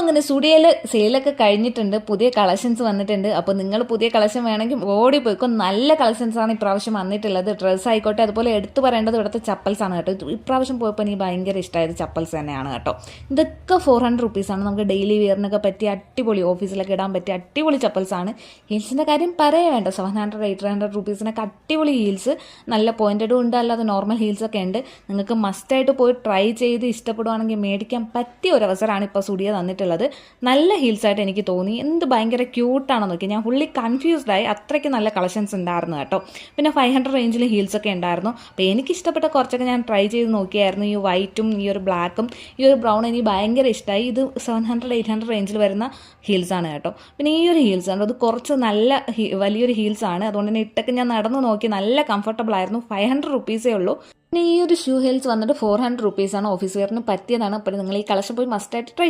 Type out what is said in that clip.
അങ്ങനെ സ്റ്റുഡിയോയിൽ സെയിലൊക്കെ കഴിഞ്ഞിട്ടുണ്ട്, പുതിയ കളക്ഷൻസ് വന്നിട്ടുണ്ട്. അപ്പോൾ നിങ്ങൾ പുതിയ കളക്ഷൻ വേണമെങ്കിൽ ഓടിപ്പോയിക്കോ. നല്ല കളക്ഷൻസാണ് ഇപ്രാവശ്യം വന്നിട്ടുള്ളത്. ഡ്രസ്സ് ആയിക്കോട്ടെ, അതുപോലെ എടുത്തു പറയേണ്ടത് ഇവിടുത്തെ ചപ്പൽസ് ആണ് കേട്ടോ. ഇപ്രാവശ്യം പോയപ്പോൾ എനിക്ക് ഭയങ്കര ഇഷ്ടമായത് ചപ്പൽസ് തന്നെയാണ് കേട്ടോ. ഇതൊക്കെ 400 റുപ്പീസാണ്. നമുക്ക് ഡെയിലി വെയറിനൊക്കെ പറ്റിയ അടിപൊളി, ഓഫീസിലൊക്കെ ഇടാൻ പറ്റിയ അടിപൊളി ചപ്പൽസാണ്. ഹീൽസിൻ്റെ കാര്യം പറയേ വേണ്ട. 700 800 റുപ്പീസിനൊക്കെ അടിപൊളി ഹീൽസ്, നല്ല പോയിൻറ്റഡും ഉണ്ട്, അല്ലാതെ നോർമൽ ഹീൽസൊക്കെ ഉണ്ട്. നിങ്ങൾക്ക് മസ്റ്റായിട്ട് പോയി ട്രൈ ചെയ്ത് ഇഷ്ടപ്പെടുവാണെങ്കിൽ മേടിക്കാൻ പറ്റിയ ഒരു അവസരമാണ് ഇപ്പോൾ സ്റ്റുഡിയോ തന്നിട്ടുള്ളത്. നല്ല ഹീൽസായിട്ട് എനിക്ക് തോന്നി. എന്ത് ഭയങ്കര ക്യൂട്ടാണെന്ന് നോക്കി. ഞാൻ ഫുള്ളി കൺഫ്യൂസ്ഡായി, അത്രയ്ക്ക് നല്ല കളക്ഷൻസ് ഉണ്ടായിരുന്നു കേട്ടോ. പിന്നെ 500 റേഞ്ചിൽ ഹീൽസൊക്കെ ഉണ്ടായിരുന്നു. അപ്പോൾ എനിക്കിഷ്ടപ്പെട്ട കുറച്ചൊക്കെ ഞാൻ ട്രൈ ചെയ്ത് നോക്കിയായിരുന്നു. ഈ വൈറ്റും ഈ ഒരു ബ്ലാക്കും ഈ ഒരു ബ്രൗണും എനിക്ക് ഭയങ്കര ഇഷ്ടമായി. ഇത് 700 800 റേഞ്ചിൽ വരുന്ന ഹീൽസാണ് കേട്ടോ. പിന്നെ ഈ ഒരു ഹീൽസ് ആണ്, അത് കുറച്ച് നല്ല വലിയൊരു ഹീൽസാണ്. അതുകൊണ്ട് തന്നെ ഇട്ടൊക്കെ ഞാൻ നടന്നു നോക്കി, നല്ല കംഫർട്ടബിൾ ആയിരുന്നു. 500 റുപ്പീസേ ഉള്ളൂ. പിന്നെ ഈ ഒരു ഷൂ ഹീൽസ് വന്നിട്ട് 400 റുപ്പീസാണ്. ഓഫീസ് വെയറിന് പറ്റിയതാണ്. അപ്പോൾ നിങ്ങൾ ഈ കളക്ഷൻ പോയി മസ്റ്റായിട്ട് ട്രൈ